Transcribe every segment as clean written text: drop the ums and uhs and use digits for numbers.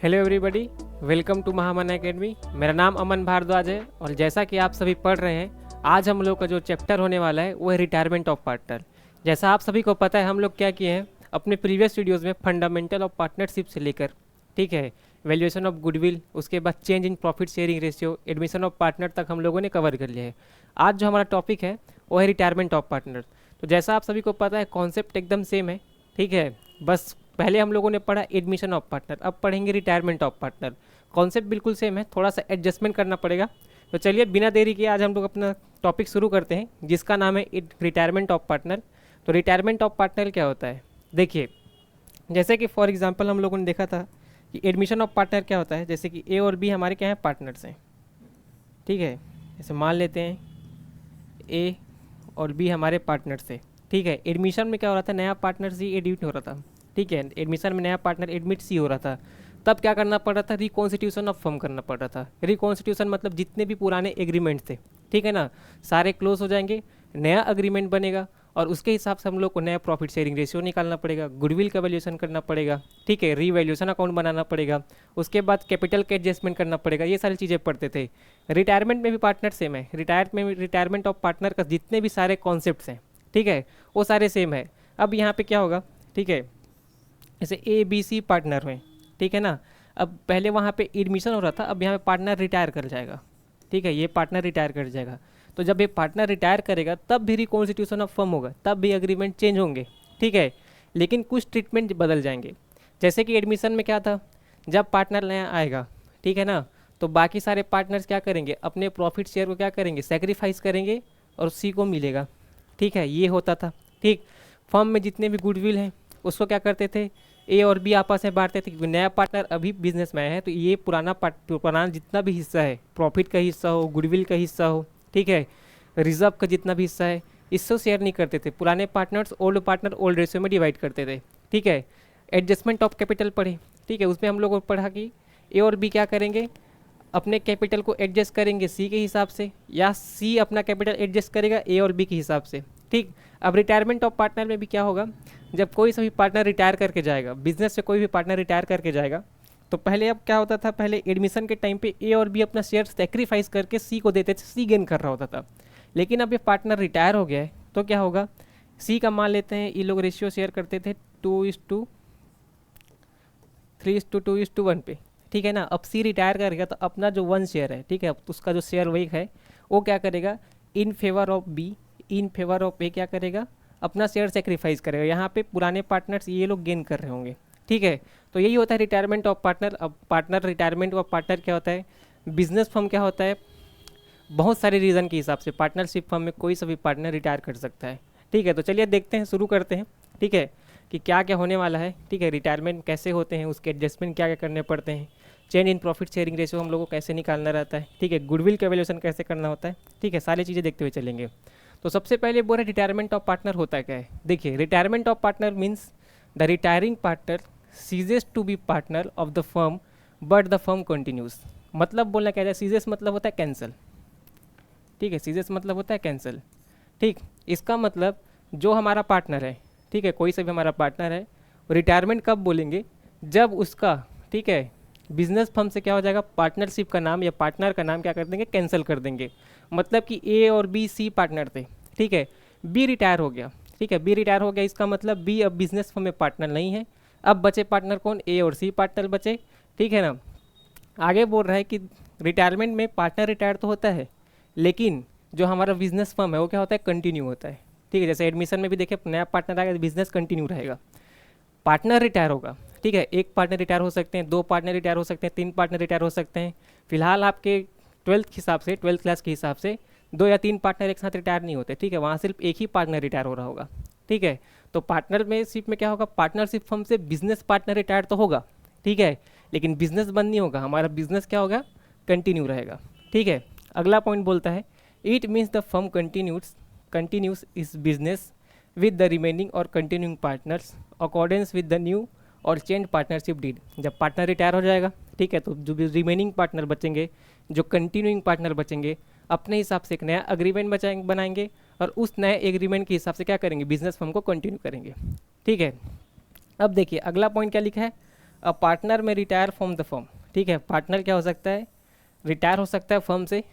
Hello everybody, welcome to Mahamana academy. मेरा नाम अमन भारद्वाज है और जैसा कि आप सभी पढ़ रहे हैं, आज हम लोग का जो चैप्टर होने वाला है वो है रिटायरमेंट ऑफ पार्टनर। जैसा आप सभी को पता है, हम लोग क्या किए हैं अपने प्रीवियस वीडियोस में, फंडामेंटल ऑफ पार्टनरशिप से लेकर, ठीक है, वैल्यूएशन ऑफ गुडविल, उसके बाद change in profit sharing ratio, admission of partner तक हम लोगों ने कवर कर लिया है। आज जो हमारा टॉपिक है वो है रिटायरमेंट ऑफ पार्टनर। तो जैसा आप सभी को पता है, कॉन्सेप्ट एकदम सेम है, ठीक है। बस पहले हम लोगों ने पढ़ा एडमिशन ऑफ पार्टनर, अब पढ़ेंगे रिटायरमेंट ऑफ पार्टनर। कॉन्सेप्ट बिल्कुल सेम है, थोड़ा सा एडजस्टमेंट करना पड़ेगा। तो चलिए बिना देरी किए आज हम लोग अपना टॉपिक शुरू करते हैं, जिसका नाम है रिटायरमेंट ऑफ पार्टनर। तो रिटायरमेंट ऑफ पार्टनर क्या होता है, देखिए, जैसे कि फॉर एग्जांपल हम लोगों ने देखा था कि एडमिशन ऑफ पार्टनर क्या होता है। जैसे कि ए और बी हमारे क्या हैं, पार्टनर्स हैं, ठीक है। जैसे मान लेते हैं ए और बी हमारे पार्टनर्स थे, ठीक है। एडमिशन में क्या हो रहा था, नया पार्टनर सी एडमिट हो रहा था, ठीक है। एडमिशन में नया पार्टनर एडमिट सी हो रहा था, तब क्या करना पड़ रहा था, रिकॉन्स्टिट्यूशन ऑफ फर्म करना पड़ रहा था। रिकॉन्स्टिट्यूशन मतलब जितने भी पुराने एग्रीमेंट थे, ठीक है ना, सारे क्लोज हो जाएंगे, नया अग्रीमेंट बनेगा और उसके हिसाब से हम लोग को नया प्रॉफिट शेयरिंग रेशियो निकालना पड़ेगा, गुडविल का वैल्यूएशन करना पड़ेगा, ठीक है, रीवैल्यूएशन अकाउंट बनाना पड़ेगा, उसके बाद कैपिटल के एडजस्टमेंट करना पड़ेगा। ये सारी चीज़ें पढ़ते थे। रिटायरमेंट में भी पार्टनर सेम है, रिटायरमेंट ऑफ पार्टनर का जितने भी सारे कॉन्सेप्ट्स हैं, ठीक है, वो सारे सेम है। अब यहाँ पे क्या होगा, ठीक है, जैसे ए बी सी पार्टनर में, ठीक है ना। अब पहले वहाँ पे एडमिशन हो रहा था, अब यहाँ पे पार्टनर रिटायर कर जाएगा, ठीक है, ये पार्टनर रिटायर कर जाएगा। तो जब ये पार्टनर रिटायर करेगा तब भी रिकॉन्स्टिट्यूशन ऑफ फर्म होगा, तब भी एग्रीमेंट चेंज होंगे, ठीक है, लेकिन कुछ ट्रीटमेंट बदल जाएंगे। जैसे कि एडमिशन में क्या था, जब पार्टनर नया आएगा, ठीक है ना, तो बाकी सारे पार्टनर्स क्या करेंगे, अपने प्रॉफिट शेयर को क्या करेंगे, सेक्रीफाइस करेंगे और उसी को मिलेगा, ठीक है, ये होता था, ठीक। फर्म में जितने भी गुडविल हैं उसको क्या करते थे, ए और बी आपस में बांटते थे, क्योंकि नया पार्टनर अभी बिजनेस में आया है, तो ये पुराना जितना भी हिस्सा है, प्रॉफिट का हिस्सा हो, गुडविल का हिस्सा हो, ठीक है, रिजर्व का जितना भी हिस्सा है, इससे शेयर नहीं करते थे। पुराने partners old partner old ratio में डिवाइड करते थे, ठीक है। एडजस्टमेंट ऑफ कैपिटल पढ़े, ठीक है, उसमें हम लोग को पढ़ा कि ए और बी क्या करेंगे, अपने कैपिटल को एडजस्ट करेंगे सी के हिसाब से, या सी अपना कैपिटल एडजस्ट करेगा ए और बी के हिसाब से, ठीक। अब रिटायरमेंट ऑफ पार्टनर में भी क्या होगा, जब कोई सभी पार्टनर रिटायर करके जाएगा, बिजनेस से कोई भी पार्टनर रिटायर करके जाएगा, तो पहले अब क्या होता था, पहले एडमिशन के टाइम पे ए और बी अपना शेयर सेक्रीफाइस करके सी को देते थे, सी गेन कर रहा होता था। लेकिन अब ये पार्टनर रिटायर हो गया है, तो क्या होगा, सी का मान लेते हैं, ये लोग रेशियो शेयर करते थे 2:3:2:1 पे, ठीक है ना। अब सी रिटायर करेगा तो अपना जो 1 शेयर है, ठीक है, उसका जो शेयर वही है, वो क्या करेगा, in favour of B, in favour of A क्या करेगा, अपना शेयर सेक्रीफाइस करेगा। यहाँ पे पुराने पार्टनर्स ये लोग गेन कर रहे होंगे, ठीक है। तो यही होता है रिटायरमेंट ऑफ पार्टनर। अब पार्टनर रिटायरमेंट ऑफ पार्टनर क्या होता है, बिजनेस फर्म क्या होता है, बहुत सारे रीज़न के हिसाब से पार्टनरशिप फर्म में कोई सा भी पार्टनर रिटायर कर सकता है, ठीक है। तो चलिए देखते हैं, शुरू करते हैं, ठीक है, कि क्या क्या होने वाला है, ठीक है। रिटायरमेंट कैसे होते हैं, उसके एडजस्टमेंट क्या क्या करने पड़ते हैं, change in profit sharing ratio हम लोगों को कैसे निकालना रहता है, ठीक है, गुडविल का वैल्यूएशन कैसे करना होता है, ठीक है, सारी चीज़ें देखते हुए चलेंगे। तो सबसे पहले बोल रहे रिटायरमेंट ऑफ पार्टनर होता क्या है। देखिए, retirement of partner means the retiring partner ceases to be partner of the firm but the firm continues. मतलब बोलना क्या है, सीजेस मतलब होता है कैंसिल, ठीक है, सीजेस मतलब होता है कैंसिल, ठीक। इसका मतलब जो हमारा पार्टनर है, ठीक है, कोई सा भी हमारा पार्टनर है, रिटायरमेंट कब बोलेंगे, जब उसका, ठीक है, बिजनेस फर्म से क्या हो जाएगा, पार्टनरशिप का नाम या पार्टनर का नाम क्या कर देंगे, कैंसिल कर देंगे। मतलब कि ए और बी सी पार्टनर थे, ठीक है, बी रिटायर हो गया, ठीक है, बी रिटायर हो गया, इसका मतलब बी अब बिजनेस फर्म में पार्टनर नहीं है। अब बचे पार्टनर कौन, ए और सी पार्टनर बचे, ठीक है ना। आगे बोल रहा है कि रिटायरमेंट में पार्टनर रिटायर तो होता है, लेकिन जो हमारा बिजनेस फर्म है वो क्या होता है, कंटिन्यू होता है, ठीक है। जैसे एडमिशन में भी देखिए, नया पार्टनर आएगा तो बिजनेस कंटिन्यू रहेगा। पार्टनर रिटायर होगा, ठीक है, एक पार्टनर रिटायर हो सकते हैं, 2 पार्टनर रिटायर हो सकते हैं, 3 पार्टनर रिटायर हो सकते हैं। फिलहाल आपके 12th के हिसाब से, 12th क्लास के हिसाब से 2 या 3 पार्टनर एक साथ रिटायर नहीं होते, ठीक है, वहाँ सिर्फ एक ही पार्टनर रिटायर हो रहा होगा, ठीक है। तो पार्टनरशिप में क्या होगा, पार्टनरशिप फर्म से बिजनेस पार्टनर रिटायर तो होगा, ठीक है, लेकिन बिजनेस बंद नहीं होगा, हमारा बिजनेस क्या होगा, कंटिन्यू रहेगा, ठीक है। अगला पॉइंट बोलता है, it means the firm continuous इस बिजनेस विद द रिमेनिंग और continuing partners accordance with the new और चेंज पार्टनरशिप डीड। जब पार्टनर रिटायर हो जाएगा, ठीक है, तो जो भी रिमेनिंग पार्टनर बचेंगे, जो कंटिन्यूइंग पार्टनर बचेंगे, अपने हिसाब से एक नया अग्रीमेंट बनाएंगे और उस नए एग्रीमेंट के हिसाब से क्या करेंगे, बिजनेस फर्म को कंटिन्यू करेंगे, ठीक है। अब देखिए अगला पॉइंट क्या लिखा है, अ पार्टनर में रिटायर फ्रॉम द फर्म। ठीक है, पार्टनर क्या हो सकता है, रिटायर हो सकता है फर्म से।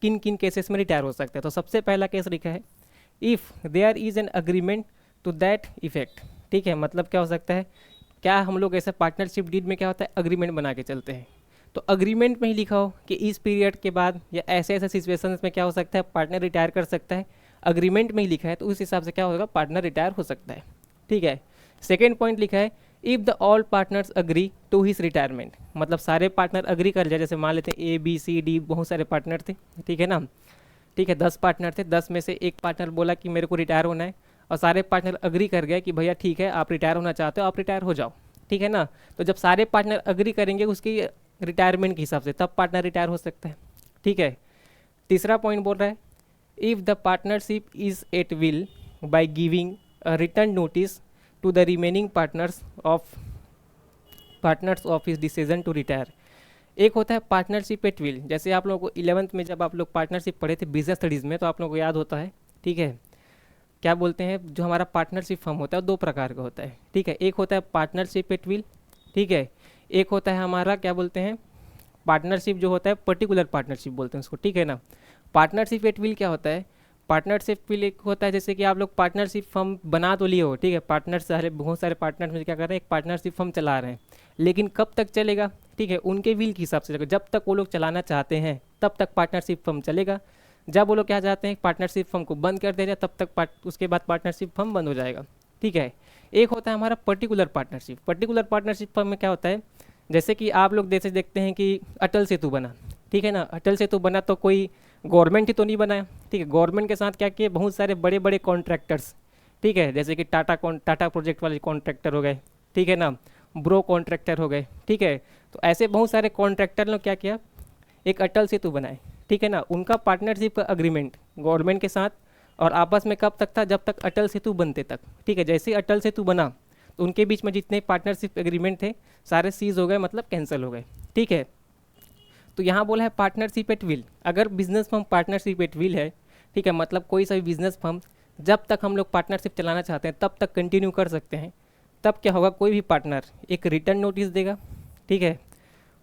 किन किन केसेस में रिटायर हो सकता है, तो सबसे पहला केस लिखा है if there is an agreement to that effect. ठीक है, मतलब क्या हो सकता है, क्या हम लोग ऐसे पार्टनरशिप डीड में क्या होता है, अग्रीमेंट बना के चलते हैं, तो अग्रीमेंट में ही लिखा हो कि इस पीरियड के बाद या ऐसे ऐसे सिचुएशंस में क्या हो सकता है, पार्टनर रिटायर कर सकता है, अग्रीमेंट में ही लिखा है, तो उस हिसाब से क्या होगा, पार्टनर रिटायर हो सकता है। ठीक है, सेकेंड पॉइंट लिखा है if the all partners agree to his retirement, मतलब सारे पार्टनर अग्री कर जाए, जैसे मान लेते हैं ए बी सी डी बहुत सारे पार्टनर थे, ठीक है ना, ठीक है 10 पार्टनर थे, 10 में से एक पार्टनर बोला कि मेरे को रिटायर होना है, और सारे पार्टनर अग्री कर गए कि भैया ठीक है आप रिटायर होना चाहते हो, आप रिटायर हो जाओ। ठीक है ना, तो जब सारे पार्टनर अग्री करेंगे उसकी रिटायरमेंट के हिसाब से, तब पार्टनर रिटायर हो सकता है। ठीक है, तीसरा पॉइंट बोल रहा है if the partnership is at will by giving a written notice to the remaining partners of his decision to retire. एक होता है पार्टनरशिप एट विल, जैसे आप लोगों को 11th में जब आप लोग पार्टनरशिप पढ़े थे बिजनेस स्टडीज़ में, तो आप लोगों को याद होता है। ठीक है, क्या बोलते हैं, जो हमारा पार्टनरशिप फर्म होता है दो प्रकार का होता है। ठीक है, एक होता है पार्टनरशिप एट विल, ठीक है, एक होता है हमारा क्या बोलते हैं, पार्टनरशिप जो होता है पर्टिकुलर पार्टनरशिप बोलते हैं उसको। ठीक है ना, पार्टनरशिप एट विल क्या होता है, पार्टनरशिप विल एक होता है जैसे कि आप लोग पार्टनरशिप फर्म बना तो लिए हो, ठीक है, पार्टनर सारे बहुत सारे पार्टनर्स में क्या कर रहे हैं, एक पार्टनरशिप फर्म चला रहे हैं, लेकिन कब तक चलेगा, ठीक है, उनके विल के हिसाब से चलेगा, जब तक वो लोग चलाना चाहते हैं तब तक पार्टनरशिप फर्म चलेगा, जब वो लोग क्या चाहते हैं पार्टनरशिप फर्म को बंद कर दे जाए तब तक उसके बाद पार्टनरशिप फर्म बंद हो जाएगा। ठीक है, एक होता है हमारा particular partnership. Particular partnership firm में क्या होता है, जैसे कि आप लोग जैसे देखते हैं कि अटल सेतु बना, ठीक है ना, अटल सेतु बना तो कोई गवर्नमेंट ही तो नहीं बनाया, ठीक है, गवर्नमेंट के साथ क्या किए, बहुत सारे बड़े बड़े कॉन्ट्रैक्टर्स, ठीक है, जैसे कि टाटा प्रोजेक्ट वाले कॉन्ट्रैक्टर हो गए, ठीक है ना, ब्रो कॉन्ट्रैक्टर हो गए, ठीक है, तो ऐसे बहुत सारे कॉन्ट्रैक्टर ने क्या किया, एक अटल सेतु बनाए, ठीक है ना, उनका पार्टनरशिप का अग्रीमेंट गवर्नमेंट के साथ और आपस में कब तक था, जब तक अटल सेतु बनते तक। ठीक है, जैसे ही अटल सेतु बना तो उनके बीच में जितने पार्टनरशिप एग्रीमेंट थे सारे सीज हो गए, मतलब कैंसिल हो गए। ठीक है, तो यहाँ बोला है पार्टनरशिप एट विल, अगर business firm partnership at will है, ठीक है, मतलब कोई सा भी बिजनेस फर्म जब तक हम लोग पार्टनरशिप चलाना चाहते हैं तब तक कंटिन्यू कर सकते हैं। तब क्या होगा, कोई भी पार्टनर एक रिटर्न नोटिस देगा, ठीक है,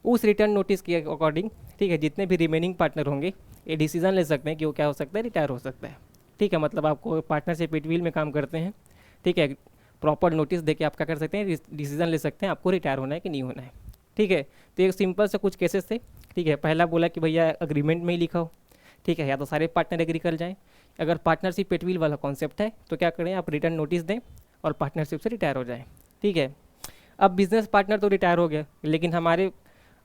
उस रिटर्न नोटिस के अकॉर्डिंग, ठीक है, जितने भी रिमेनिंग पार्टनर होंगे ये डिसीजन ले सकते हैं कि वो क्या हो सकता है, रिटायर हो सकता है। ठीक है, मतलब आपको पार्टनरशिप एट विल में काम करते हैं, ठीक है, प्रॉपर नोटिस दे के आप क्या कर सकते हैं, डिसीजन ले सकते हैं आपको रिटायर होना है कि नहीं होना है। ठीक है, तो एक सिंपल से कुछ केसेस थे। ठीक है, पहला बोला कि भैया अग्रीमेंट में ही लिखा हो, ठीक है, या तो सारे पार्टनर एग्री कर जाएं। अगर पार्टनरशिप एट विल वाला कॉन्सेप्ट है तो क्या करें, आप रिटर्न नोटिस दें और पार्टनरशिप से रिटायर हो जाएं। ठीक है, अब बिजनेस पार्टनर तो रिटायर हो गया, लेकिन हमारे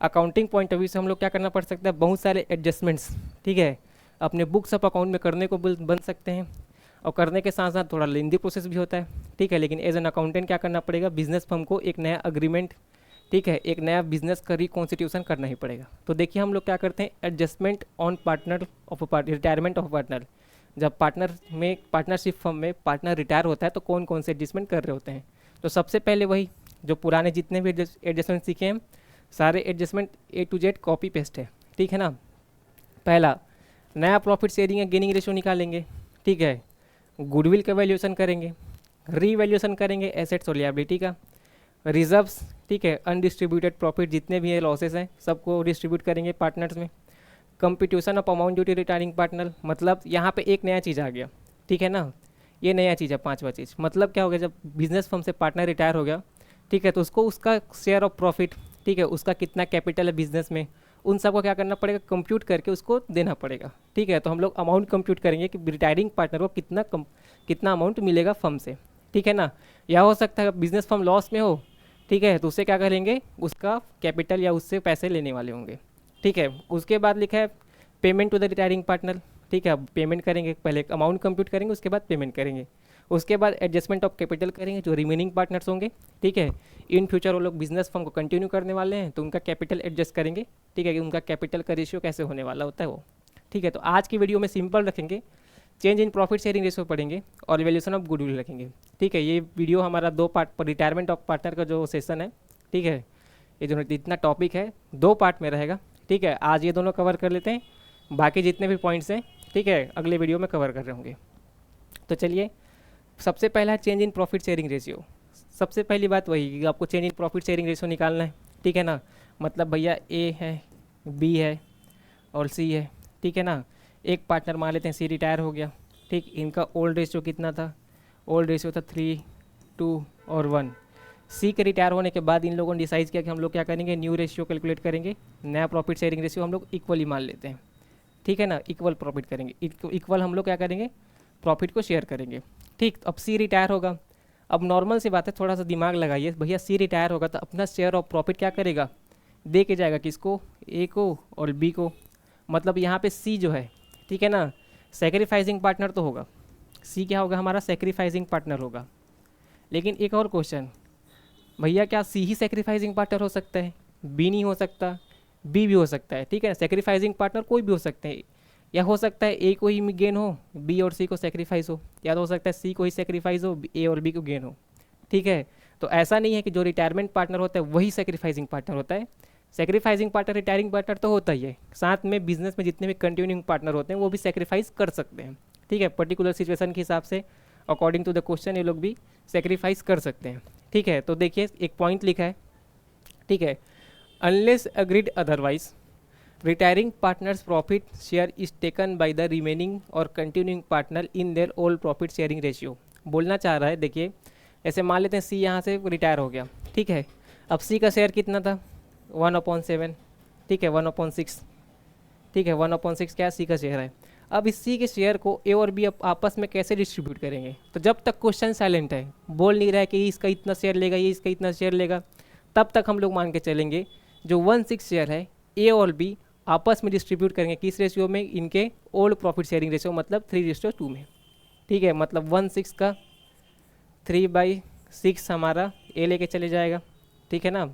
अकाउंटिंग पॉइंट ऑफ व्यू से हम लोग क्या करना पड़ सकता है, बहुत सारे एडजस्टमेंट्स, ठीक है, अपने बुक्स ऑफ अकाउंट में करने को बन सकते हैं, और करने के साथ साथ थोड़ा लेंदी प्रोसेस भी होता है। ठीक है, लेकिन एज एन अकाउंटेंट क्या करना पड़ेगा, बिजनेस फर्म को एक नया अग्रीमेंट, ठीक है, एक नया बिजनेस का रिकॉन्स्टिट्यूशन करना ही पड़ेगा। तो देखिए हम लोग क्या करते हैं, adjustment on partner of retirement of partner, जब पार्टनर में पार्टनरशिप फर्म में पार्टनर रिटायर होता है तो कौन कौन से एडजस्टमेंट कर रहे होते हैं। तो सबसे पहले वही जो पुराने जितने भी एडजस्टमेंट सीखे हैं, सारे adjustment A to Z copy paste है। ठीक है ना, पहला नया प्रॉफिट शेयरिंग या गेनिंग रेशियो निकालेंगे, ठीक है, गुडविल का वैल्यूएशन करेंगे, रीवैल्यूएशन करेंगे एसेट्स और लिएबिलिटी का, रिजर्व्स, ठीक है, अनडिस्ट्रीब्यूटेड प्रॉफिट जितने भी है लॉसेस हैं सबको डिस्ट्रीब्यूट करेंगे पार्टनर्स में, computation of amount due to retiring partner, मतलब यहाँ पे एक नया चीज़ आ गया, ठीक है ना, ये नया चीज़ है पांचवा चीज़, मतलब क्या हो गया, जब बिजनेस फर्म से पार्टनर रिटायर हो गया, ठीक है, तो उसको उसका शेयर ऑफ प्रॉफिट, ठीक है, उसका कितना कैपिटल है बिजनेस में, उन सबको क्या करना पड़ेगा, कंप्यूट करके उसको देना पड़ेगा। ठीक है, तो हम लोग अमाउंट कंप्यूट करेंगे कि रिटायरिंग पार्टनर को कितना अमाउंट मिलेगा फर्म से। ठीक है ना, या हो सकता है बिजनेस फर्म लॉस में हो, ठीक है, तो उससे क्या करेंगे, उसका कैपिटल या उससे पैसे लेने वाले होंगे। ठीक है, उसके बाद लिखा है payment to the retiring partner, ठीक है, अब पेमेंट करेंगे, पहले अमाउंट कंप्यूट करेंगे उसके बाद पेमेंट करेंगे, उसके बाद एडजस्टमेंट ऑफ कैपिटल करेंगे जो रिमेनिंग पार्टनर्स होंगे। ठीक है, इन फ्यूचर वो लोग बिजनेस फर्म को कंटिन्यू करने वाले हैं तो उनका कैपिटल एडजस्ट करेंगे, ठीक है, कि उनका कैपिटल का रेशियो कैसे होने वाला होता है वो। ठीक है, तो आज की वीडियो में सिंपल रखेंगे, change in profit sharing ratio पढ़ेंगे और वैल्यूएशन ऑफ गुडविल रखेंगे। ठीक है, ये वीडियो हमारा 2 पार्ट पर रिटायरमेंट ऑफ पार्टनर का जो सेशन है, ठीक है, ये जो इतना टॉपिक है 2 पार्ट में रहेगा। ठीक है, आज ये दोनों कवर कर लेते हैं, बाकी जितने भी पॉइंट्स हैं, ठीक है, अगले वीडियो में कवर कर रहे होंगे। तो चलिए, सबसे पहला है change in profit sharing ratio. सबसे पहली बात वही कि आपको change in profit sharing ratio निकालना है, ठीक है ना। मतलब भैया ए है, बी है और सी है, ठीक है ना। एक पार्टनर मान लेते हैं सी रिटायर हो गया, ठीक। इनका ओल्ड रेशियो कितना था, ओल्ड रेशियो था 3, 2 और 1। सी के रिटायर होने के बाद इन लोगों ने डिसाइड किया कि हम लोग क्या करेंगे, न्यू रेशियो कैलकुलेट करेंगे, नया प्रॉफिट शेयरिंग रेशियो हम लोग इक्वली मान लेते हैं, ठीक है ना। इक्वल प्रॉफिट करेंगे, इक्वल हम लोग क्या करेंगे, प्रॉफिट को शेयर करेंगे, ठीक। अब सी रिटायर होगा, अब नॉर्मल सी बात है, थोड़ा सा दिमाग लगाइए भैया, सी रिटायर होगा तो अपना शेयर ऑफ प्रॉफिट क्या करेगा, दे के जाएगा, किसको, ए को और बी को। मतलब यहाँ पे सी जो है, ठीक है ना, सेक्रीफाइसिंग पार्टनर तो होगा, सी क्या होगा हमारा, सेक्रीफाइसिंग पार्टनर होगा। लेकिन एक और क्वेश्चन, भैया क्या सी ही सेक्रीफाइसिंग पार्टनर हो सकता है, बी नहीं हो सकता, बी भी हो सकता है, ठीक है। सेक्रीफाइसिंग पार्टनर कोई भी हो सकते हैं, या हो सकता है ए को ही गेन हो, बी और सी को सेक्रीफाइस हो, या तो हो सकता है सी को ही सेक्रीफाइस हो, ए और बी को गेन हो, ठीक है। तो ऐसा नहीं है कि जो रिटायरमेंट पार्टनर होता है वही सेक्रीफाइसिंग पार्टनर होता है। सेक्रीफाइसिंग पार्टनर रिटायरिंग पार्टनर तो होता ही है, साथ में बिजनेस में जितने भी कंटिन्यूइंग पार्टनर होते हैं वो भी सेक्रीफाइस कर सकते हैं, ठीक है। पर्टिकुलर सिचुएशन के हिसाब से अकॉर्डिंग टू द क्वेश्चन ये लोग भी सेक्रीफाइस कर सकते हैं, ठीक है। तो देखिए एक पॉइंट लिखा है, ठीक है, unless agreed otherwise retiring partners profit share is taken by the remaining और continuing partner in their old profit sharing ratio. बोलना चाह रहा है, देखिए ऐसे मान लेते हैं सी यहाँ से रिटायर हो गया, ठीक है। अब सी का शेयर कितना था, 1/7, ठीक है, 1/6, ठीक है, 1/6 क्या सी का शेयर है। अब इस सी के शेयर को ए और बी आपस में कैसे डिस्ट्रीब्यूट करेंगे, तो जब तक क्वेश्चन साइलेंट है, बोल नहीं रहा है कि इसका इतना शेयर लेगा, ये इसका इतना शेयर लेगा, तब तक हम लोग मान के चलेंगे जो 1/6 शेयर है ए और बी आपस में डिस्ट्रीब्यूट करेंगे किस रेशियो में, इनके ओल्ड प्रॉफिट शेयरिंग रेशियो, मतलब 3:2 में, ठीक है। मतलब 1/6 का 3/6 हमारा ए लेके चले जाएगा, ठीक है ना,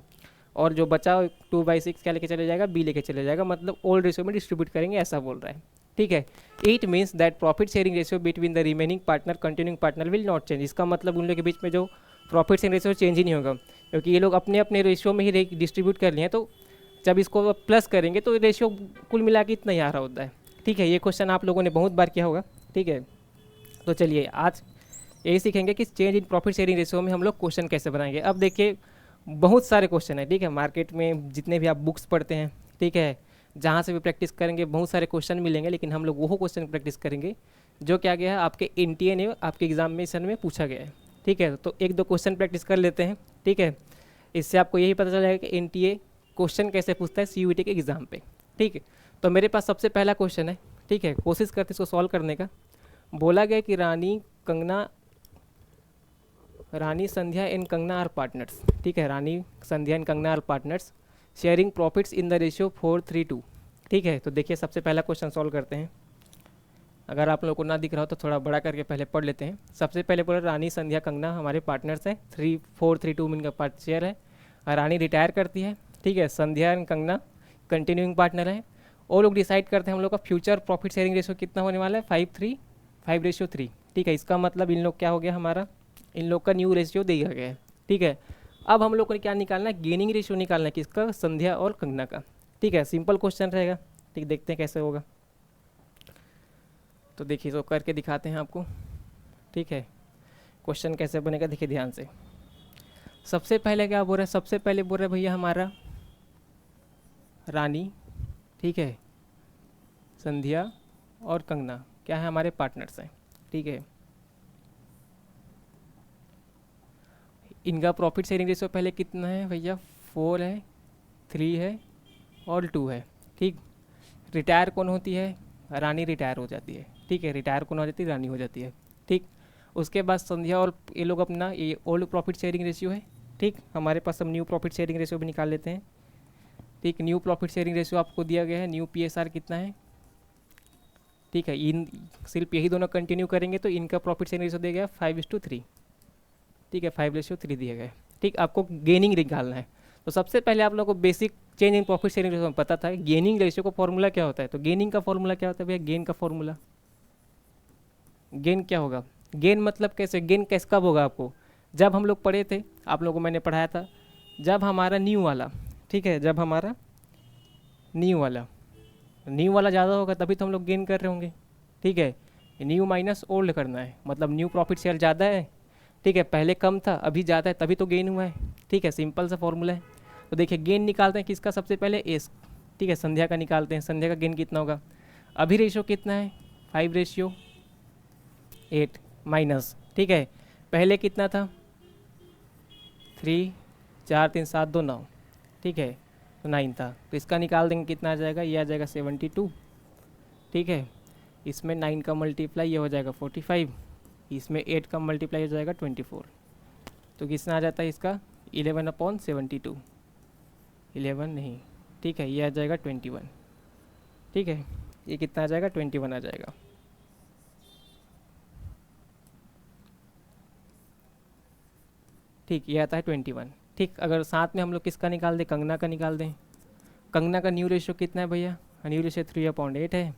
और जो बचा 2/6 क्या लेके चले जाएगा, बी लेके चले जाएगा, मतलब ओल्ड रेशियो में डिस्ट्रीब्यूट करेंगे, ऐसा बोल रहा है, ठीक है। It means that profit sharing ratio between the remaining partner continuing partner will not change. इसका मतलब उन लोगों के बीच में जो प्रॉफिट शेयरिंग रेशियो चेंज ही नहीं होगा, क्योंकि ये लोग अपने अपने रेशियो में ही डिस्ट्रीब्यूट कर लिए हैं, तो जब इसको प्लस करेंगे तो रेशियो कुल मिला के इतना ही आ रहा होता है, ठीक है। ये क्वेश्चन आप लोगों ने बहुत बार किया होगा, ठीक है। तो चलिए आज यही सीखेंगे कि change in profit sharing ratio में हम लोग क्वेश्चन कैसे बनाएंगे। अब देखिए बहुत सारे क्वेश्चन है, ठीक है, मार्केट में जितने भी आप बुक्स पढ़ते हैं, ठीक है, जहाँ से भी प्रैक्टिस करेंगे बहुत सारे क्वेश्चन मिलेंगे, लेकिन हम लोग वो क्वेश्चन प्रैक्टिस करेंगे जो क्या गया है आपके एनटीए ने आपके एग्जामिनेशन में पूछा गया है, ठीक है। तो एक दो क्वेश्चन प्रैक्टिस कर लेते हैं, ठीक है। इससे आपको यही पता चलेगा कि एनटीए क्वेश्चन कैसे पूछता है सीयूईटी के एग्ज़ाम पे, ठीक है। तो मेरे पास सबसे पहला क्वेश्चन है, ठीक है, कोशिश करते इसको सॉल्व करने का। बोला गया कि Rani Sandhya and Kangana are partners, ठीक है, Rani Sandhya and Kangana are partners sharing profits in the ratio 4:3:2, ठीक है। तो देखिए सबसे पहला क्वेश्चन सॉल्व करते हैं। अगर आप लोगों को ना दिख रहा हो तो थोड़ा बड़ा करके पहले पढ़ लेते हैं। सबसे पहले बोला रानी संध्या कंगना हमारे पार्टनर्स हैं, 4:3:2 में इनका पार्ट शेयर है। रानी रिटायर करती है, ठीक है, संध्या एंड कंगना कंटिन्यूइंग पार्टनर है। और लोग डिसाइड करते हैं हम लोग का फ्यूचर प्रॉफिट शेयरिंग रेशियो कितना होने वाला है, 5:3, ठीक है। इसका मतलब इन लोग क्या हो गया हमारा, इन लोग का न्यू रेशियो दिया गया है, ठीक है। अब हम लोग को क्या निकालना है, गेनिंग रेशियो निकालना है, किसका, संध्या और कंगना का, ठीक है। सिंपल क्वेश्चन रहेगा, ठीक, देखते हैं कैसे होगा। तो देखिए तो करके दिखाते हैं आपको, ठीक है, क्वेश्चन कैसे बनेगा, देखिए ध्यान से। सबसे पहले क्या बोल रहे हैं, सबसे पहले बोल रहे हैं भैया हमारा रानी, ठीक है, संध्या और कंगना क्या है, हमारे पार्टनर्स हैं, ठीक है। इनका प्रॉफिट शेयरिंग रेशियो पहले कितना है भैया, 4 है, 3 है और 2 है, ठीक। रिटायर कौन होती है, रानी रिटायर हो जाती है, ठीक है, रिटायर कौन हो जाती है, रानी हो जाती है, ठीक। उसके बाद संध्या और ये लोग अपना ये ओल्ड प्रॉफिट शेयरिंग रेशियो है, ठीक। हमारे पास हम न्यू प्रॉफिट शेयरिंग रेशियो भी निकाल लेते हैं, ठीक। न्यू प्रॉफिट शेयरिंग रेशियो आपको दिया गया है, न्यू पीएसआर कितना है, ठीक है। इन सिर्फ यही दोनों कंटिन्यू करेंगे तो इनका प्रॉफिट शेयरिंग रेशियो दिया गया 5:3, ठीक है, 5:3 दिया गया है, ठीक। आपको गेनिंग निकालना है, तो सबसे पहले आप लोगों को basic change in profit sharing ratio में पता था गेनिंग रेशियो का फॉर्मूला क्या होता है। तो गेनिंग का फॉर्मूला क्या होता है भैया, गेन का फॉर्मूला, गेन क्या होगा, गेन मतलब कैसे, गेन कैसे कब होगा आपको, जब हम लोग पढ़े थे, आप लोगों को मैंने पढ़ाया था, जब हमारा न्यू वाला, ठीक है, जब हमारा न्यू वाला ज़्यादा होगा तभी तो हम लोग गेन कर रहे होंगे, ठीक है। न्यू माइनस ओल्ड करना है, मतलब न्यू प्रॉफिट शेयर ज़्यादा है, ठीक है, पहले कम था अभी ज़्यादा है तभी तो गेन हुआ है। ठीक है, सिंपल सा फॉर्मूला है। तो देखिए गेन निकालते हैं किसका, सबसे पहले एस, ठीक है, संध्या का निकालते हैं। संध्या का गेन कितना होगा, अभी रेशियो कितना है 5:8 माइनस, ठीक है, पहले कितना था 3, 4, 3, 7, 2, 9, ठीक है, तो 9 था। तो इसका निकाल देंगे कितना आ जाएगा, ये आ जाएगा 72, ठीक है, इसमें 9 का मल्टीप्लाई ये हो जाएगा 45, इसमें 8 का मल्टीप्लाई हो जाएगा 24, तो कितना आ जाता है इसका 11/72, 11 नहीं, ठीक है, ये आ जाएगा 21, ठीक है, ये कितना आ जाएगा 21 आ जाएगा। ठीक, ये आता है 21। ठीक, अगर साथ में हम लोग किसका निकाल दें, कंगना का निकाल दें। कंगना का न्यू रेशियो कितना है भैया, न्यू रेशियो 3/8 है।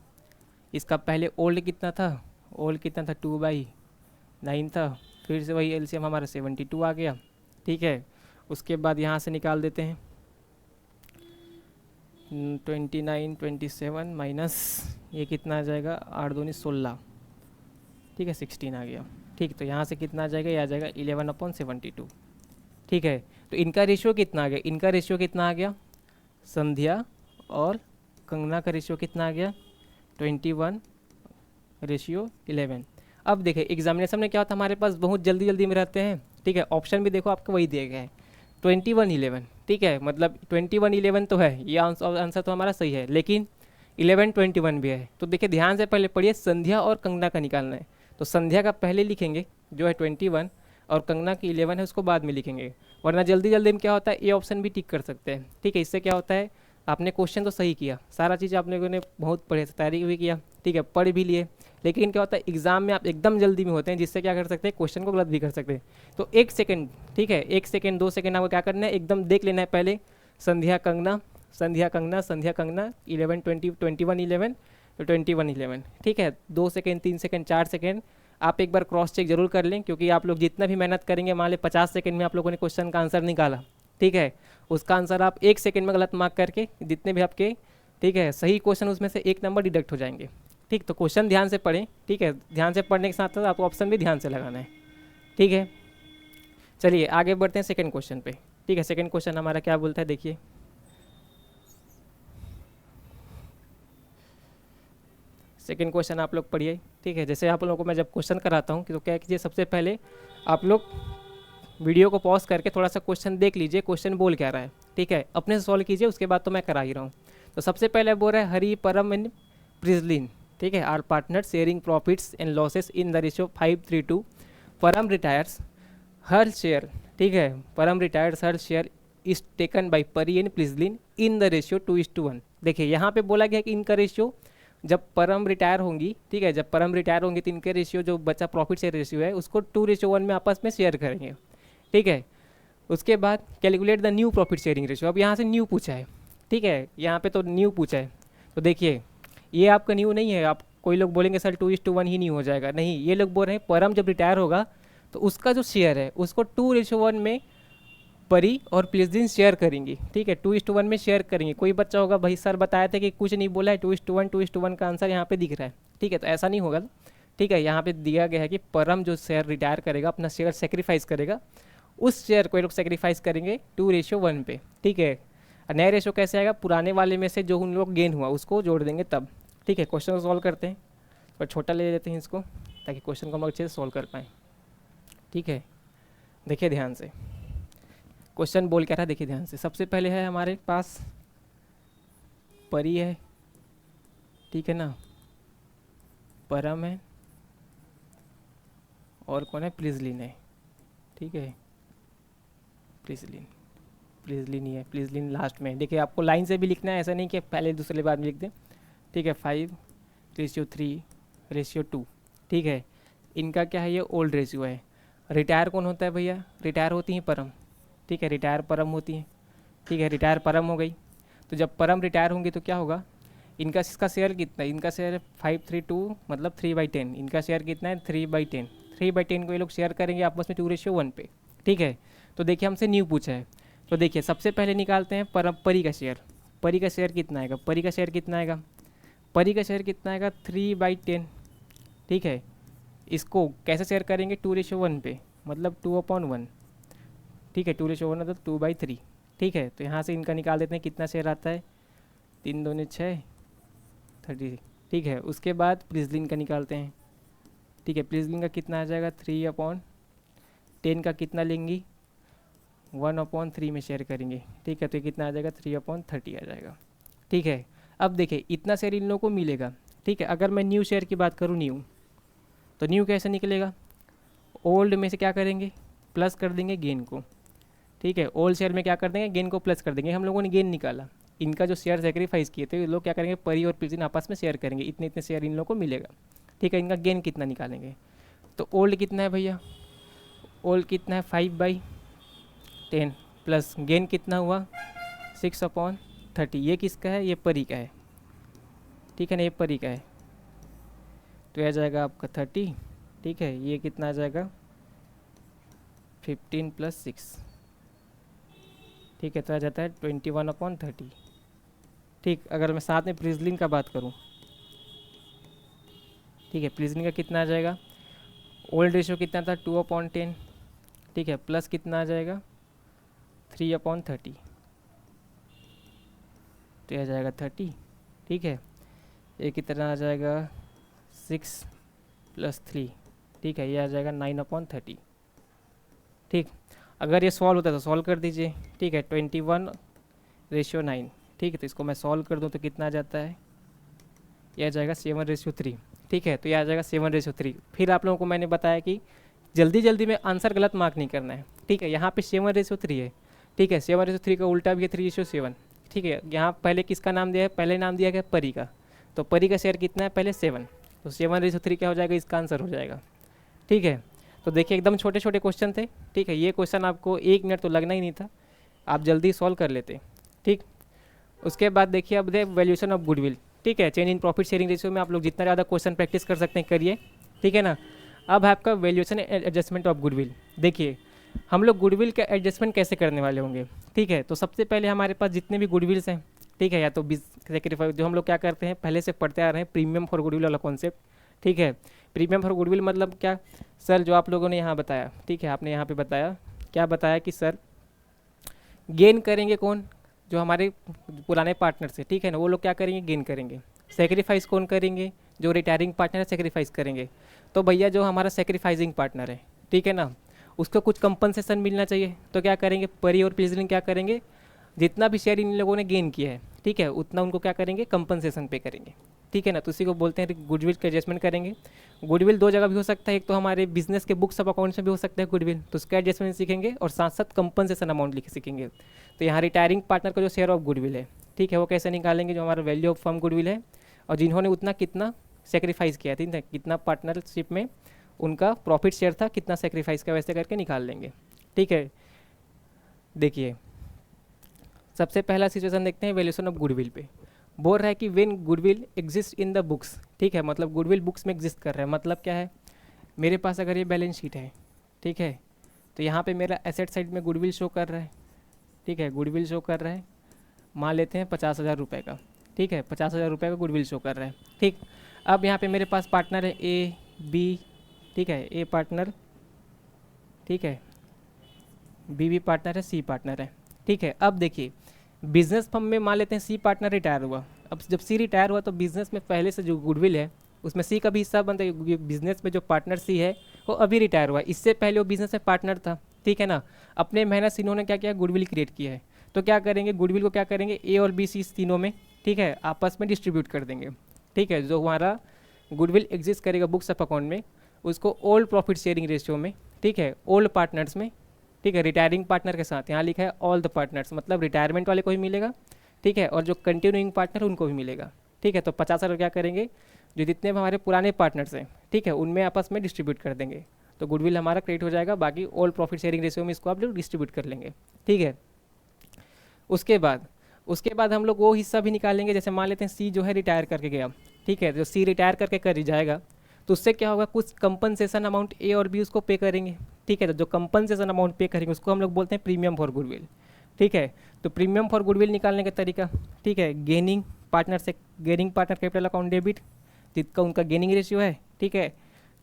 इसका पहले ओल्ड कितना था, ओल्ड कितना था 2/9 था, फिर से वही एलसीएम हमारा 72 आ गया, ठीक है। उसके बाद यहाँ से निकाल देते हैं 29, 27 माइनस ये कितना आ जाएगा 8 दूनी 16, ठीक है, 16 आ गया। ठीक, तो यहाँ से कितना आ जाएगा, ये आ जाएगा 11/72, ठीक है। तो इनका रेशियो कितना आ गया, इनका रेशियो कितना आ गया, संध्या और कंगना का रेशियो कितना आ गया 21:11। अब देखें एग्जामिनेशन में क्या होता है, हमारे पास बहुत जल्दी जल्दी में रहते हैं, ठीक है, ऑप्शन भी देखो आपको वही दिया गया है 21:11, ठीक है, मतलब 21:11 तो है, ये आंसर तो हमारा सही है, लेकिन 11:21 भी है। तो देखिए ध्यान से पहले पढ़िए, संध्या और कंगना का निकालना है, तो संध्या का पहले लिखेंगे जो है 21 और कंगना की 11 है उसको बाद में लिखेंगे, वरना जल्दी जल्दी में क्या होता है ये ऑप्शन भी टिक कर सकते हैं, ठीक है। इससे क्या होता है आपने क्वेश्चन तो सही किया, सारा चीज़ आप लोगों ने बहुत पढ़े, तैयारी भी किया, ठीक है, पढ़ भी लिए, लेकिन क्या होता है एग्जाम में आप एकदम जल्दी में होते हैं, जिससे क्या कर सकते हैं क्वेश्चन को गलत भी कर सकते हैं। तो 1 सेकंड, ठीक है, 1 सेकंड 2 सेकंड आपको क्या करना है, एकदम देख लेना है पहले संध्या कंगना, संध्या कंगना, संध्या कंगना 11, 20, 21, 11 तो 21, 11, ठीक है, 2 सेकंड 3 सेकंड 4 सेकंड आप एक बार क्रॉस चेक जरूर कर लें, क्योंकि आप लोग जितना भी मेहनत करेंगे, मान लें 50 सेकंड में आप लोगों ने क्वेश्चन का आंसर निकाला, ठीक है, उसका आंसर आप 1 सेकंड में गलत मार्क करके जितने भी आपके, ठीक है, सही क्वेश्चन उसमें से 1 नंबर डिडक्ट हो जाएंगे। ठीक, तो क्वेश्चन ध्यान से पढ़ें, ठीक है, ध्यान से पढ़ने के साथ साथ आपको ऑप्शन भी ध्यान से लगाना है, ठीक है। चलिए आगे बढ़ते हैं सेकंड क्वेश्चन पे, ठीक है। सेकंड क्वेश्चन हमारा क्या बोलता है, देखिए सेकंड क्वेश्चन आप लोग पढ़िए, ठीक है। जैसे आप लोगों को मैं जब क्वेश्चन कराता हूँ तो क्या कीजिए, सबसे पहले आप लोग वीडियो को पॉज करके थोड़ा सा क्वेश्चन देख लीजिए, क्वेश्चन बोल क्या रहा है, ठीक है, अपने से सॉल्व कीजिए, उसके बाद तो मैं करा ही रहा हूँ। तो सबसे पहले बोल रहा है हरी, परम एंड प्रिजलिन, ठीक है, are partner sharing profits and losses in the ratio 5:3. Param retires her share, ठीक है, Param retires her share is taken by Pari and प्रिजलिन इन द रेशियो 2:1। देखिए यहाँ पे बोला गया कि इनका रेशियो जब परम रिटायर होंगी, ठीक है, जब परम रिटायर होंगी तो इनके रेशियो जो बचा प्रॉफिट शेयर रेशियो है उसको 2:1 में आपस में शेयर करेंगे, ठीक है। उसके बाद calculate the new profit sharing ratio, अब यहाँ से न्यू पूछा है, ठीक है, यहाँ पे तो न्यू पूछा है, तो देखिए ये आपका न्यू नहीं है। आप कोई लोग बोलेंगे सर 2:1 ही न्यू हो जाएगा, नहीं, ये लोग बोल रहे हैं परम जब रिटायर होगा तो उसका जो शेयर है उसको 2:1 में परी और प्रिजलिन शेयर करेंगी, ठीक है, 2:1 में शेयर करेंगे। कोई बच्चा होगा भाई सर बताया था कि कुछ नहीं बोला है, 2:1 का आंसर यहाँ पे दिख रहा है, ठीक है, तो ऐसा नहीं होगा, ठीक है। यहाँ पे दिया गया है कि परम जो शेयर रिटायर करेगा, अपना शेयर सेक्रीफाइस करेगा, उस शेयर को ये लोग सेक्रीफाइस करेंगे 2:1 पे, ठीक है। नया रेशो कैसे आएगा, पुराने वाले में से जो उन लोग गेन हुआ उसको जोड़ देंगे तब, ठीक है। क्वेश्चन को सॉल्व करते हैं, और छोटा ले लेते हैं इसको ताकि क्वेश्चन को हम अच्छे से सॉल्व कर पाएँ, ठीक है। देखिए ध्यान से क्वेश्चन बोल क्या रहा है, देखिए ध्यान से। सबसे पहले है हमारे पास परी है, ठीक है ना, परम है और कौन है, प्रिजलिन है, ठीक है, प्रिजलिन ही है, प्रिजलिन लास्ट में। देखिए आपको लाइन से भी लिखना है, ऐसा नहीं कि पहले दूसरे बाद में लिख दें, ठीक है। 5:3:2, ठीक है। इनका क्या है, ये ओल्ड रेशियो है। रिटायर कौन होता है भैया, रिटायर होती हैं परम, ठीक है, रिटायर परम होती हैं, ठीक है, रिटायर परम हो गई। तो जब परम रिटायर होंगी तो क्या होगा, इनका इसका शेयर कितना है, इनका शेयर 5:3:2 मतलब 3/10, इनका शेयर कितना है 3/10, 3/10 को ये लोग शेयर करेंगे आपस में 2:1 पे, ठीक है। तो देखिए हमसे न्यू पूछा है, तो देखिए सबसे पहले निकालते हैं परी का शेयर, परी का शेयर कितना आएगा, परी का शेयर कितना आएगा, परी का शेयर कितना आएगा 3/10, ठीक है। इसको कैसे शेयर करेंगे 2:1 पे, मतलब 2/1, ठीक है, 2:1 मतलब 2/3, ठीक है। तो यहाँ से इनका निकाल देते हैं, कितना शेयर आता है, 3 दूनी 6, 30, ठीक है। उसके बाद प्रिजलिन का निकालते हैं, ठीक है। प्रिजलिन का कितना आ जाएगा, 3/10 का कितना लेंगी, 1/3 में शेयर करेंगे, ठीक है। तो ये कितना आ जाएगा, 3/30 आ जाएगा, ठीक है। अब देखिए इतना शेयर इन लोगों को मिलेगा, ठीक है। अगर मैं न्यू शेयर की बात करूँ, न्यू, तो न्यू कैसे निकलेगा, ओल्ड में से क्या करेंगे, प्लस कर देंगे गेन को, ठीक है। ओल्ड शेयर में क्या कर देंगे, गेन को प्लस कर देंगे। हम लोगों ने गेन निकाला, इनका जो शेयर सेक्रीफाइस किए थे, ये लोग क्या करेंगे, परी और प्रिजन आपस में शेयर करेंगे, इतने इतने शेयर इन लोगों को मिलेगा, ठीक है। इनका गेन कितना निकालेंगे, तो ओल्ड कितना है भैया, ओल्ड कितना है, 5/10 प्लस गेन कितना हुआ, 6/30। ये किसका है, ये परी का है, ठीक है ना, ये परी का है। तो यह आ जाएगा आपका 30, ठीक है। ये कितना आ जाएगा, 15 + 6, ठीक है। तो आ जाता है 21/30, ठीक। अगर मैं साथ में प्रिजलिन का बात करूं, ठीक है, प्रिजलिन का कितना आ जाएगा, ओल्ड रेशियो कितना था, 2/10, ठीक है, प्लस कितना आ जाएगा, 3/30, तो यह आ जाएगा 30, ठीक है। ये कितना आ जाएगा, 6 + 3, ठीक है, ये आ जाएगा 9/30, ठीक। अगर ये सॉल्व होता है तो सॉल्व कर दीजिए, ठीक है। 21/9, ठीक है। तो इसको मैं सॉल्व कर दूँ तो कितना आ जाता है, यह आ जाएगा 7/3, ठीक है। तो यह आ जाएगा 7/3। फिर आप लोगों को मैंने बताया कि जल्दी जल्दी में आंसर गलत मार्क नहीं करना है, ठीक है। यहाँ पे 7/3 है, ठीक है। 7/3 का उल्टा भी है 3:7, ठीक है। यहाँ पहले किसका नाम दिया है, पहले नाम दिया गया परी का, तो परी का शेयर कितना है, पहले 7, तो 7/3 क्या हो जाएगा, इसका आंसर हो जाएगा, ठीक है। तो देखिए एकदम छोटे छोटे क्वेश्चन थे, ठीक है। ये क्वेश्चन आपको 1 मिनट तो लगना ही नहीं था, आप जल्दी सॉल्व कर लेते, ठीक। उसके बाद देखिए अब वैल्यूएशन ऑफ गुडविल, ठीक है। Change in profit sharing ratio में आप लोग जितना ज़्यादा क्वेश्चन प्रैक्टिस कर सकते हैं करिए, ठीक है ना। अब आपका वैल्यूएशन एडजस्टमेंट ऑफ गुडविल। देखिए हम लोग गुडविल का एडजस्टमेंट कैसे करने वाले होंगे, ठीक है। तो सबसे पहले हमारे पास जितने भी गुडविल्स हैं, ठीक है, या तो सेक्रीफाइस जो हम लोग क्या करते हैं पहले से पढ़ते आ रहे हैं, प्रीमियम फॉर गुडविल वाला कॉन्सेप्ट, ठीक है। प्रीमियम फॉर गुडविल मतलब क्या सर, जो आप लोगों ने यहाँ बताया, ठीक है, आपने यहाँ पे बताया, क्या बताया कि सर गेन करेंगे कौन, जो हमारे पुराने पार्टनर से, ठीक है ना, वो लोग क्या करेंगे, गेन करेंगे। सेक्रीफाइस कौन करेंगे, जो रिटायरिंग पार्टनर है सेक्रीफाइस करेंगे। तो भैया जो हमारा सेक्रीफाइसिंग पार्टनर है, ठीक है ना, उसको कुछ कंपनसेशन मिलना चाहिए, तो क्या करेंगे, परी और प्रिजलिन क्या करेंगे, जितना भी शेयर इन लोगों ने गेन किया है, ठीक है, उतना उनको क्या करेंगे, कंपनसेशन पे करेंगे, ठीक है ना। तो इसी को बोलते हैं गुडविल का एडजस्टमेंट करेंगे। गुडविल दो जगह भी हो सकता है, एक तो हमारे बिजनेस के बुक्स ऑफ अकाउंट्स में भी हो सकता है गुडविल, तो उसका एडजस्टमेंट सीखेंगे और साथ साथ कंपनसेशन अमाउंट लिख सीखेंगे। तो यहाँ रिटायरिंग पार्टनर का जो शेयर ऑफ गुडविल है, ठीक है, वो कैसे निकालेंगे, जो हमारा वैल्यू ऑफ फर्म गुडविल है और जिन्होंने उतना कितना सेक्रीफाइस किया, ठीक है, कितना पार्टनरशिप में उनका प्रॉफिट शेयर था, कितना सेक्रीफाइस का, वैसे करके निकाल लेंगे, ठीक है। देखिए सबसे पहला सिचुएशन देखते हैं वैल्यूएशन ऑफ गुडविल पे। बोल रहा है कि when goodwill exist in the books, ठीक है, मतलब गुडविल बुक्स में एग्जिस्ट कर रहा है। मतलब क्या है, मेरे पास अगर ये बैलेंस शीट है, ठीक है, तो यहाँ पे मेरा एसेट साइड में गुडविल शो कर रहा है, ठीक है, गुडविल शो कर रहा है, मान लेते हैं 50,000 रुपये का, ठीक है, 50,000 रुपये का गुडविल शो कर रहा है, ठीक। अब यहाँ पे मेरे पास पार्टनर है ए बी, ठीक है, ए पार्टनर, ठीक है, बी भी पार्टनर है, सी पार्टनर है, ठीक है। अब देखिए बिजनेस फर्म में मान लेते हैं सी पार्टनर रिटायर हुआ। अब जब सी रिटायर हुआ तो बिजनेस में पहले से जो गुडविल है उसमें सी का भी हिस्सा बनता है। बिजनेस में जो पार्टनर सी है वो अभी रिटायर हुआ, इससे पहले वो बिजनेस में पार्टनर था, ठीक है ना। अपने मेहनत से इन्होंने क्या किया, गुडविल क्रिएट किया है, तो क्या करेंगे, गुडविल को क्या करेंगे, ए और बी सी तीनों में, ठीक है, आपस में डिस्ट्रीब्यूट कर देंगे, ठीक है। जो हमारा गुडविल एग्जिस्ट करेगा बुक्स ऑफ अकाउंट में, उसको ओल्ड प्रॉफिट शेयरिंग रेशियो में, ठीक है, ओल्ड पार्टनर्स में, ठीक है, रिटायरिंग पार्टनर के साथ, यहाँ लिखा है ऑल द पार्टनर्स, मतलब रिटायरमेंट वाले को भी मिलेगा, ठीक है, और जो कंटिन्यूइंग पार्टनर उनको भी मिलेगा, ठीक है। तो 50,000 क्या करेंगे, जो जितने भी हमारे पुराने पार्टनर्स हैं, ठीक है, उनमें आपस में डिस्ट्रीब्यूट कर देंगे, तो गुडविल हमारा क्रिएट हो जाएगा। बाकी ऑल प्रॉफिट शेयरिंग रेशियो में इसको आप लोग डिस्ट्रीब्यूट कर लेंगे, ठीक है। उसके बाद हम लोग वो हिस्सा भी निकालेंगे, जैसे मान लेते हैं सी जो है रिटायर करके गया, ठीक है, जो सी रिटायर करके कर जाएगा तो उससे क्या होगा, कुछ कंपनसेशन अमाउंट ए और बी उसको पे करेंगे, ठीक है। तो जो कंपनसेशन अमाउंट पे करेंगे उसको हम लोग बोलते हैं प्रीमियम फॉर गुडविल, ठीक है। तो प्रीमियम फॉर गुडविल निकालने का तरीका, ठीक है, गेनिंग पार्टनर से, gaining partner capital account debit, जिसका उनका गेनिंग रेशियो है, ठीक है,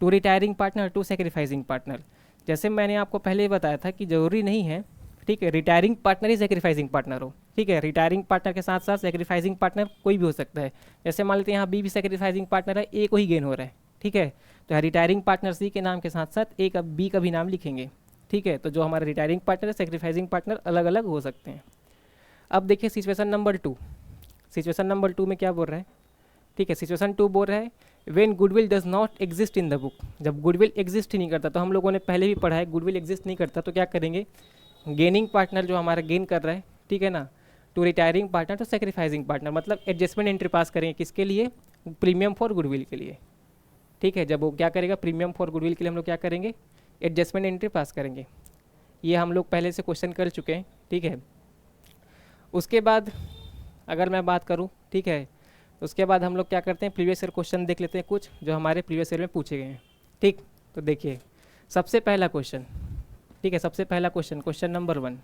to retiring partner to sacrificing partner. जैसे मैंने आपको पहले ही बताया था कि ज़रूरी नहीं है, ठीक है, रिटायरिंग पार्टनर ही सेक्रीफाइसिंग पार्टनर हो। ठीक है, रिटायरिंग पार्टनर के साथ साथ सेक्रीफाइसिंग पार्टनर कोई भी हो सकता है। जैसे मान लेते हैं यहाँ बी भी सेक्रीफाइसिंग पार्टनर है, ए को ही गेन हो रहा है। ठीक है, तो रिटायरिंग पार्टनर सी के नाम के साथ साथ ए का बी का भी नाम लिखेंगे। ठीक है, तो जो हमारा रिटायरिंग पार्टनर है, सेक्रीफाइसिंग पार्टनर अलग अलग हो सकते हैं। अब देखिए सिचुएशन नंबर 2। सिचुएशन नंबर 2 में क्या बोल रहा है? ठीक है, सिचुएशन 2 बोल रहा है when goodwill does not exist in the book. जब गुडविल एग्जिस्ट ही नहीं करता, तो हम लोगों ने पहले भी पढ़ा है गुडविल एग्जिस्ट नहीं करता तो क्या करेंगे, गेनिंग पार्टनर जो हमारा गेन कर रहा है, ठीक है ना, टू रिटायरिंग पार्टनर तो सेक्रीफाइसिंग पार्टनर, मतलब एडजस्टमेंट एंट्री पास करेंगे किसके लिए, प्रीमियम फॉर गुडविल के लिए। ठीक है, जब वो क्या करेगा, प्रीमियम फॉर गुडविल के लिए हम लोग क्या करेंगे, एडजस्टमेंट एंट्री पास करेंगे। ये हम लोग पहले से क्वेश्चन कर चुके हैं। ठीक है, उसके बाद अगर मैं बात करूँ, ठीक है, उसके बाद हम लोग क्या करते हैं, प्रीवियस ईयर क्वेश्चन देख लेते हैं कुछ जो हमारे प्रीवियस ईयर में पूछे गए हैं। ठीक, तो देखिए सबसे पहला क्वेश्चन, ठीक है, सबसे पहला question, question number 1।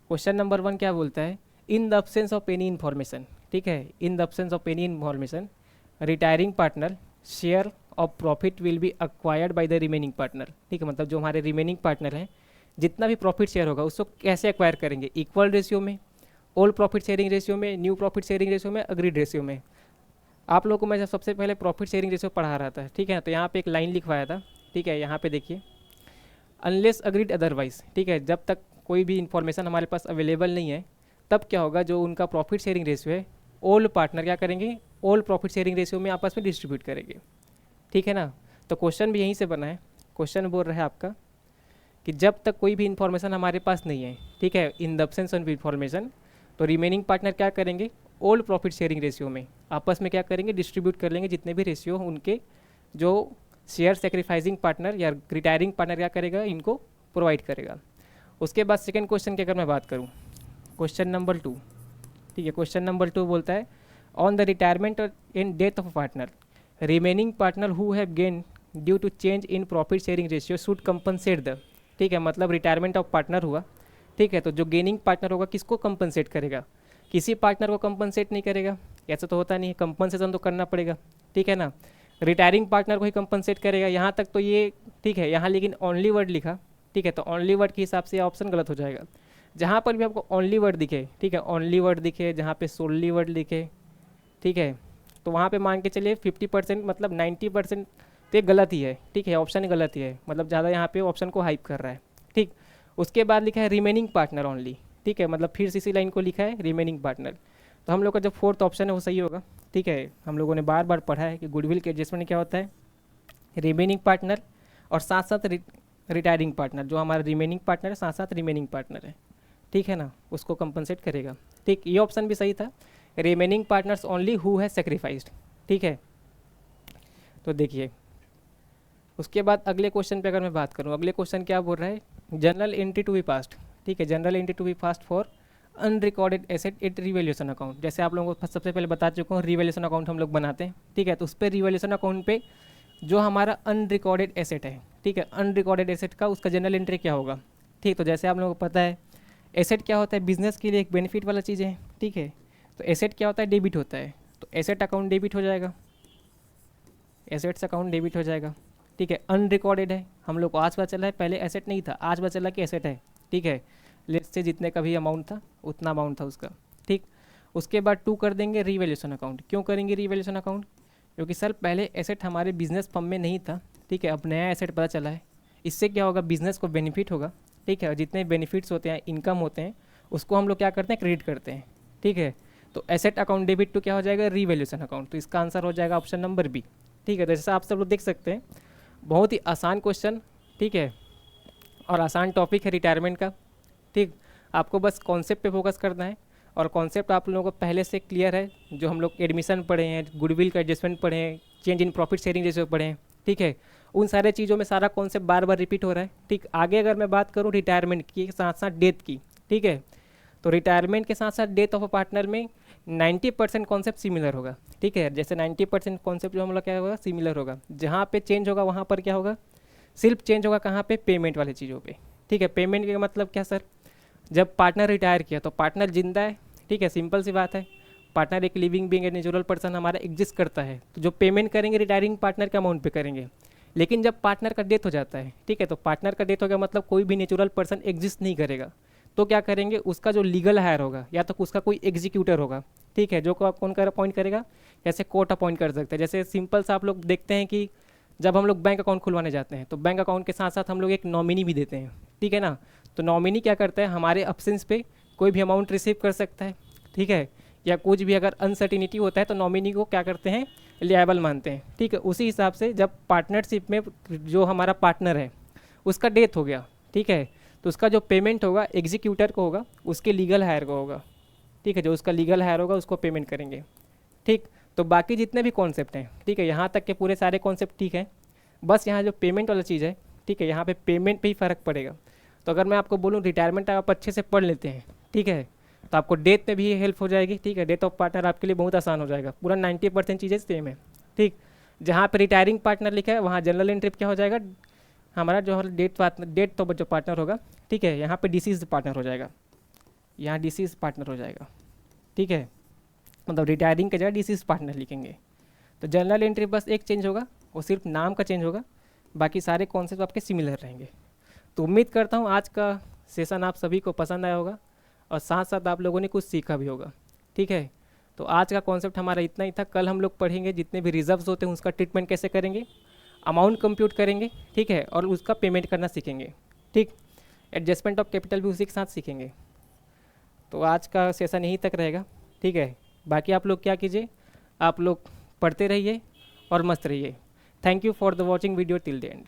Question number 1 क्या बोलता है, in the absence of any information. ठीक है, in the absence of any information retiring partner share of profit will be acquired bye the remaining partner. ठीक है, मतलब जो हमारे रिमेनिंग पार्टनर हैं जितना भी प्रॉफिट शेयर होगा उसको कैसे एक्वायर करेंगे, इक्वल रेशियो में, ऑल प्रॉफिट शेयरिंग रेशियो में, न्यू प्रॉफिट शेयरिंग रेशियो में, अग्रीड रेशियो में। आप लोगों को मैं जब सबसे पहले प्रॉफिट शेयरिंग रेशियो पढ़ा रहा था, ठीक है, तो यहाँ पे एक लाइन लिखवाया था। ठीक है, यहाँ पे देखिए, अनलेस अग्रीड अदरवाइज। ठीक है, जब तक कोई भी इन्फॉर्मेशन हमारे पास अवेलेबल नहीं है तब क्या होगा, जो उनका प्रॉफिट शेयरिंग रेशियो है ऑल पार्टनर क्या करेंगे, ऑल प्रॉफिट शेयरिंग रेशियो में आपस में डिस्ट्रीब्यूट करेंगे। ठीक है ना, तो क्वेश्चन भी यहीं से बना है। क्वेश्चन बोल रहा है आपका कि जब तक कोई भी इन्फॉर्मेशन हमारे पास नहीं है, ठीक है, in the absence of information, तो रिमेनिंग पार्टनर क्या करेंगे, ऑल प्रॉफिट शेयरिंग रेशियो में आपस में क्या करेंगे, डिस्ट्रीब्यूट कर लेंगे जितने भी रेशियो उनके, जो शेयर सेक्रीफाइसिंग पार्टनर या रिटायरिंग पार्टनर क्या करेगा, इनको प्रोवाइड करेगा। उसके बाद सेकंड क्वेश्चन की अगर मैं बात करूँ, क्वेश्चन नंबर 2। ठीक है, क्वेश्चन नंबर 2 बोलता है on the retirement in death of partner remaining partner who have gain due to change in profit sharing ratio should compensate the. ठीक है, मतलब रिटायरमेंट ऑफ पार्टनर हुआ, ठीक है, तो जो गेनिंग पार्टनर होगा किसको कंपनसेट करेगा, किसी पार्टनर को कंपनसेट नहीं करेगा, ऐसा तो होता नहीं है, कंपनसेशन तो करना पड़ेगा। ठीक है ना, रिटायरिंग पार्टनर को ही कंपनसेट करेगा, यहाँ तक तो ये ठीक है। यहाँ लेकिन ओनली वर्ड लिखा, ठीक है, तो ओनली वर्ड के हिसाब से ऑप्शन गलत हो जाएगा। जहाँ पर भी आपको ओनली वर्ड दिखे, ठीक है, ओनली वर्ड दिखे, जहाँ पे सोनली वर्ड लिखे, ठीक है, तो वहाँ पे मान के चलिए 50% मतलब 90% तो ये गलत ही है। ठीक है, ऑप्शन गलत ही है, मतलब ज़्यादा यहाँ पे ऑप्शन को हाइप कर रहा है। ठीक, उसके बाद लिखा है रिमेनिंग पार्टनर ओनली। ठीक है, मतलब फिर इसी लाइन को लिखा है रिमेनिंग पार्टनर, तो हम लोग का जो फोर्थ ऑप्शन है वो सही होगा। ठीक है, हम लोगों ने बार बार पढ़ा है कि गुडविल के एडजस्टमेंट क्या होता है, रिमेनिंग पार्टनर और साथ साथ रिटायरिंग पार्टनर, जो हमारा रिमेनिंग पार्टनर है साथ साथ रिमेनिंग पार्टनर है, ठीक है ना, उसको कंपनसेट करेगा। ठीक, ये ऑप्शन भी सही था, रिमेनिंग पार्टनर्स ओनली हु है सेक्रीफाइस्ड। ठीक है, तो देखिए उसके बाद अगले क्वेश्चन पे अगर मैं बात करूँ, अगले क्वेश्चन क्या बोल रहा है, journal entry to be passed. ठीक है, journal entry to be passed for unrecorded asset at revaluation account. जैसे आप लोगों को सबसे पहले बता चुका हूँ, रिवैल्यूएशन अकाउंट हम लोग बनाते हैं। ठीक है, तो उस पर रिवैल्यूएशन अकाउंट पे जो हमारा अनरिकॉर्डेड एसेट है, ठीक है, अनरिकॉर्डेड एसेट का उसका जनरल एंट्री क्या होगा। ठीक, तो जैसे आप लोगों को पता है एसेट क्या होता है, बिजनेस के लिए एक बेनिफिट वाला चीज़ है। ठीक है, तो एसेट क्या होता है, डेबिट होता है, तो एसेट अकाउंट डेबिट हो जाएगा, एसेट्स अकाउंट डेबिट हो जाएगा। ठीक है, अनरिकॉर्डेड है, हम लोग को आज पता चला है, पहले एसेट नहीं था, आज पता चला कि एसेट है। ठीक है, लेट्स से जितने का भी अमाउंट था उतना अमाउंट था उसका। ठीक, उसके बाद 2 कर देंगे रिवैल्यूएशन अकाउंट। क्यों करेंगे रिवैल्यूएशन अकाउंट, क्योंकि सर पहले एसेट हमारे बिजनेस फर्म में नहीं था। ठीक है, अब नया एसेट पता चला है, इससे क्या होगा, बिजनेस को बेनिफिट होगा। ठीक है, और जितने बेनिफिट्स होते हैं, इनकम होते हैं, उसको हम लोग क्या करते हैं, क्रेडिट करते हैं। ठीक है, तो एसेट अकाउंट डेबिट टू क्या हो जाएगा, रिवैल्यूएशन अकाउंट। तो इसका आंसर हो जाएगा ऑप्शन नंबर बी। ठीक है, तो जैसा आप सब लोग देख सकते हैं, बहुत ही आसान क्वेश्चन, ठीक है, और आसान टॉपिक है रिटायरमेंट का। ठीक, आपको बस कॉन्सेप्ट पे फोकस करना है, और कॉन्सेप्ट आप लोगों को पहले से क्लियर है, जो हम लोग एडमिशन पढ़े हैं, गुडविल का एडजस्टमेंट पढ़े हैं, change in profit sharing ratio पढ़े हैं। ठीक है, उन सारे चीज़ों में सारा कॉन्सेप्ट बार बार रिपीट हो रहा है। ठीक, आगे अगर मैं बात करूँ रिटायरमेंट की साथ साथ डेथ की, ठीक है, तो रिटायरमेंट के साथ साथ डेथ ऑफ अ पार्टनर में 90% कॉन्सेप्ट सिमिलर होगा। ठीक है, जैसे 90% कॉन्सेप्ट जो हम लोग क्या होगा, सिमिलर होगा। जहाँ पे चेंज होगा वहाँ पर क्या होगा, सिर्फ चेंज होगा कहाँ पे, पेमेंट वाली चीज़ों पे। ठीक है, पेमेंट का मतलब क्या सर, जब पार्टनर रिटायर किया तो पार्टनर जिंदा है। ठीक है, सिंपल सी बात है, पार्टनर एक लिविंग बीइंग नेचुरल पर्सन हमारा एग्जिस्ट करता है, तो जो पेमेंट करेंगे रिटायरिंग पार्टनर के अमाउंट पे करेंगे। लेकिन जब पार्टनर का डेथ हो जाता है, ठीक है, तो पार्टनर का डेथ हो गया मतलब कोई भी नेचुरल पर्सन एग्जिस्ट नहीं करेगा, तो क्या करेंगे, उसका जो लीगल हायर होगा या तो उसका कोई एग्जीक्यूटर होगा, ठीक है, जो को कौन कर अपॉइंट करेगा, जैसे कोर्ट अपॉइंट कर सकते हैं। जैसे सिंपल सा आप लोग देखते हैं कि जब हम लोग बैंक अकाउंट खुलवाने जाते हैं तो बैंक अकाउंट के साथ साथ हम लोग एक नॉमिनी भी देते हैं, ठीक है ना। तो नॉमिनी क्या करता है, हमारे अब्सेंस पे कोई भी अमाउंट रिसीव कर सकता है, ठीक है, या कुछ भी अगर अनसर्टिनिटी होता है तो नॉमिनी को क्या करते हैं, लिएबल मानते हैं, ठीक है। उसी हिसाब से जब पार्टनरशिप में जो हमारा पार्टनर है उसका डेथ हो गया, ठीक है, तो उसका जो पेमेंट होगा एग्जीक्यूटर को होगा, उसके लीगल हायर को होगा, ठीक है, जो उसका लीगल हायर होगा उसको पेमेंट करेंगे, ठीक। तो बाकी जितने भी कॉन्सेप्ट हैं, ठीक है, यहाँ तक के पूरे सारे कॉन्सेप्ट ठीक हैं, बस यहाँ जो पेमेंट वाला चीज़ है, ठीक है, यहाँ पे पेमेंट पे ही फ़र्क पड़ेगा। तो अगर मैं आपको बोलूँ रिटायरमेंट आप अच्छे से पढ़ लेते हैं, ठीक है, तो आपको डेथ में भी हेल्प हो जाएगी, ठीक है, डेथ ऑफ पार्टनर आपके लिए बहुत आसान हो जाएगा, पूरा 90% चीज़ें सेम है, ठीक। जहाँ पे रिटायरिंग पार्टनर लिखा है वहाँ जनरल एंट्री क्या हो जाएगा, हमारा जो डेट तो जो पार्टनर होगा, ठीक है, यहाँ पे डिसीज पार्टनर हो जाएगा, यहाँ डिसीज पार्टनर हो जाएगा, ठीक है, मतलब रिटायरिंग की जगह डिसीज पार्टनर लिखेंगे। तो जनरल एंट्री बस एक चेंज होगा, वो सिर्फ नाम का चेंज होगा, बाकी सारे कॉन्सेप्ट आपके सिमिलर रहेंगे। तो उम्मीद करता हूँ आज का सेशन आप सभी को पसंद आया होगा और साथ साथ आप लोगों ने कुछ सीखा भी होगा, ठीक है। तो आज का कॉन्सेप्ट हमारा इतना ही था। कल हम लोग पढ़ेंगे जितने भी रिजर्व्स होते हैं उसका ट्रीटमेंट कैसे करेंगे, अमाउंट कंप्यूट करेंगे, ठीक है, और उसका पेमेंट करना सीखेंगे, ठीक। एडजस्टमेंट ऑफ कैपिटल भी उसी के साथ सीखेंगे। तो आज का सेशन यहीं तक रहेगा, ठीक है। बाकी आप लोग क्या कीजिए, आप लोग पढ़ते रहिए और मस्त रहिए। Thank you for the watching video till the end.